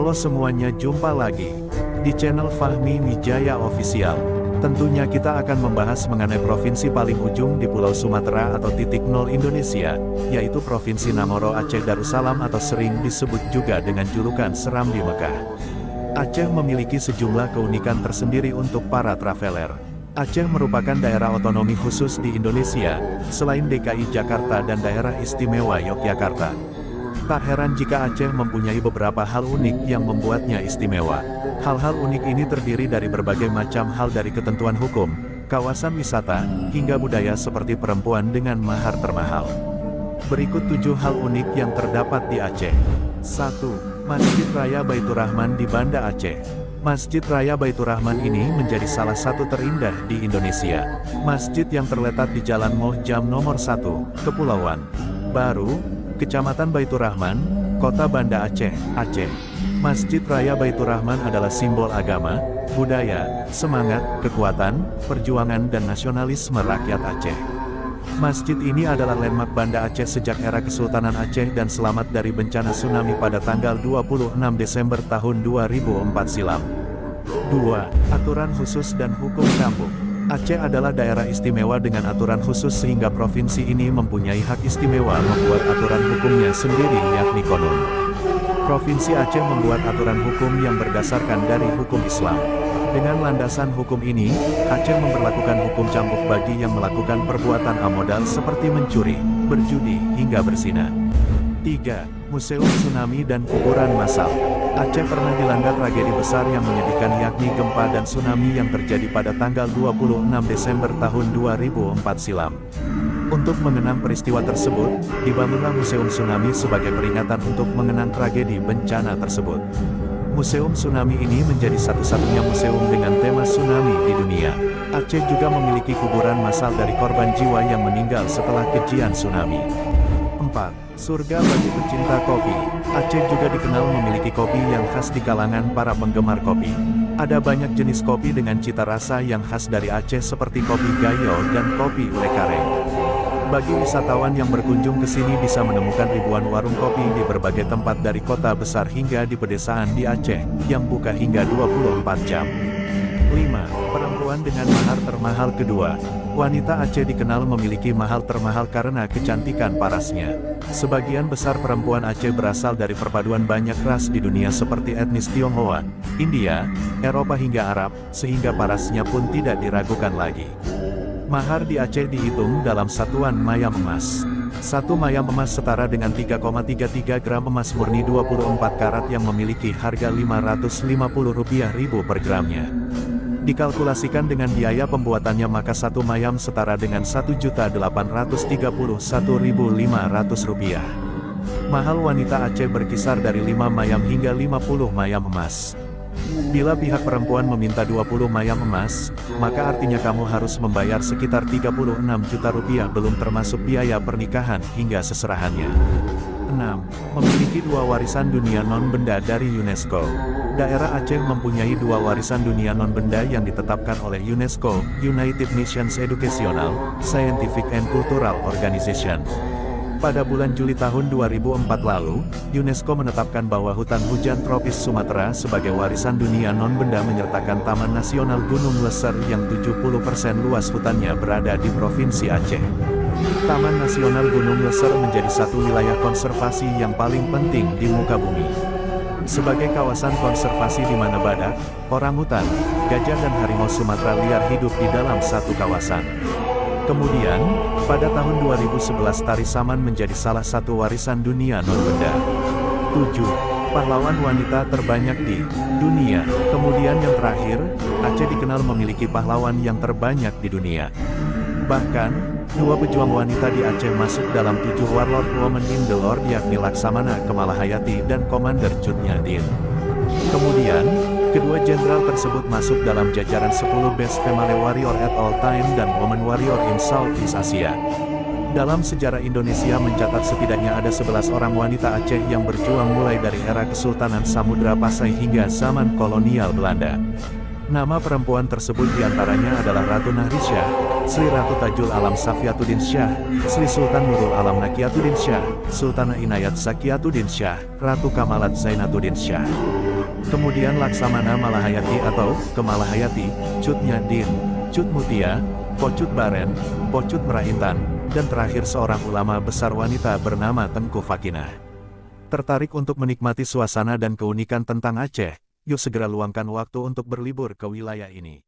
Halo semuanya, jumpa lagi di channel Fahmi Wijaya Official. Tentunya kita akan membahas mengenai provinsi paling ujung di Pulau Sumatera atau titik nol Indonesia, yaitu Provinsi Namoro Aceh Darussalam atau sering disebut juga dengan julukan Seram di Mekah. Aceh memiliki sejumlah keunikan tersendiri untuk para traveler. Aceh merupakan daerah otonomi khusus di Indonesia, selain DKI Jakarta dan daerah istimewa Yogyakarta. Tak heran jika Aceh mempunyai beberapa hal unik yang membuatnya istimewa. Hal-hal unik ini terdiri dari berbagai macam hal dari ketentuan hukum, kawasan wisata, hingga budaya seperti perempuan dengan mahar termahal. Berikut 7 hal unik yang terdapat di Aceh. 1. Masjid Raya Baitur Rahman di Banda Aceh. Masjid Raya Baitur Rahman ini menjadi salah satu terindah di Indonesia. Masjid yang terletak di Jalan Moh Jam nomor 1, Kepulauan Baru, Kecamatan Baitur Rahman, Kota Banda Aceh, Aceh. Masjid Raya Baitur Rahman adalah simbol agama, budaya, semangat, kekuatan, perjuangan dan nasionalisme rakyat Aceh. Masjid ini adalah landmark Banda Aceh sejak era Kesultanan Aceh dan selamat dari bencana tsunami pada tanggal 26 Desember tahun 2004 silam. 2. Aturan khusus dan hukum kampung. Aceh adalah daerah istimewa dengan aturan khusus sehingga provinsi ini mempunyai hak istimewa membuat aturan hukumnya sendiri yakni Konun. Provinsi Aceh membuat aturan hukum yang berdasarkan dari hukum Islam. Dengan landasan hukum ini, Aceh memberlakukan hukum cambuk bagi yang melakukan perbuatan amodal seperti mencuri, berjudi, hingga berzina. 3. Museum Tsunami dan Kuburan Massal. Aceh pernah dilanda tragedi besar yang menyedihkan yakni gempa dan tsunami yang terjadi pada tanggal 26 Desember tahun 2004 silam. Untuk mengenang peristiwa tersebut, dibangunlah Museum Tsunami sebagai peringatan untuk mengenang tragedi bencana tersebut. Museum Tsunami ini menjadi satu-satunya museum dengan tema tsunami di dunia. Aceh juga memiliki kuburan massal dari korban jiwa yang meninggal setelah kejadian tsunami. 4. Surga bagi pecinta kopi. Aceh juga dikenal memiliki kopi yang khas di kalangan para penggemar kopi. Ada banyak jenis kopi dengan cita rasa yang khas dari Aceh seperti kopi gayo dan kopi lekare. Bagi wisatawan yang berkunjung ke sini bisa menemukan ribuan warung kopi di berbagai tempat dari kota besar hingga di pedesaan di Aceh, yang buka hingga 24 jam. 5. Perempuan dengan mahar termahal kedua. Wanita Aceh dikenal memiliki mahar termahal karena kecantikan parasnya. Sebagian besar perempuan Aceh berasal dari perpaduan banyak ras di dunia seperti etnis Tionghoa, India, Eropa hingga Arab, sehingga parasnya pun tidak diragukan lagi. Mahar di Aceh dihitung dalam satuan mayam emas. Satu mayam emas setara dengan 3,33 gram emas murni 24 karat yang memiliki harga Rp550.000 per gramnya. Dikalkulasikan dengan biaya pembuatannya maka satu mayam setara dengan Rp1.831.500. Mahal wanita Aceh berkisar dari 5 mayam hingga 50 mayam emas. Bila pihak perempuan meminta 20 mayam emas, maka artinya kamu harus membayar sekitar Rp36 juta belum termasuk biaya pernikahan hingga seserahannya. 6. Memiliki 2 warisan dunia non-benda dari UNESCO. Daerah Aceh mempunyai 2 warisan dunia non-benda yang ditetapkan oleh UNESCO, United Nations Educational, Scientific and Cultural Organization. Pada bulan Juli tahun 2004 lalu, UNESCO menetapkan bahwa hutan hujan tropis Sumatera sebagai warisan dunia non-benda menyertakan Taman Nasional Gunung Leser yang 70% luas hutannya berada di Provinsi Aceh. Taman Nasional Gunung Leser menjadi satu wilayah konservasi yang paling penting di muka bumi. Sebagai kawasan konservasi di mana badak, orangutan, gajah dan harimau Sumatera liar hidup di dalam satu kawasan. Kemudian, pada tahun 2011 Tari Saman menjadi salah satu warisan dunia non-benda. 7. Pahlawan wanita terbanyak di dunia. Kemudian yang terakhir, Aceh dikenal memiliki pahlawan yang terbanyak di dunia. Bahkan, 2 pejuang wanita di Aceh masuk dalam 7 Warlord Women in the Lord yakni Laksamana Kemalahayati dan Komander Cut Nyadin. Kemudian, kedua jenderal tersebut masuk dalam jajaran 10 Best Female Warrior at All Time dan Woman Warrior in Southeast Asia. Dalam sejarah Indonesia mencatat setidaknya ada 11 orang wanita Aceh yang berjuang mulai dari era Kesultanan Samudra Pasai hingga zaman kolonial Belanda. Nama perempuan tersebut diantaranya adalah Ratu Nahrisyah, Sri Ratu Tajul Alam Safiatuddin Syah, Sri Sultan Nurul Alam Nakiatuddin Syah, Sultanah Inayat Zakiyatuddin Syah, Ratu Kamalat Zainatuddin Syah. Kemudian Laksamana Malahayati atau Kemalahayati, Cut Nyadin, Cut Mutia, Pocut Baren, Pocut Merahintan, dan terakhir seorang ulama besar wanita bernama Tengku Fakinah. Tertarik untuk menikmati suasana dan keunikan tentang Aceh? Yuk segera luangkan waktu untuk berlibur ke wilayah ini.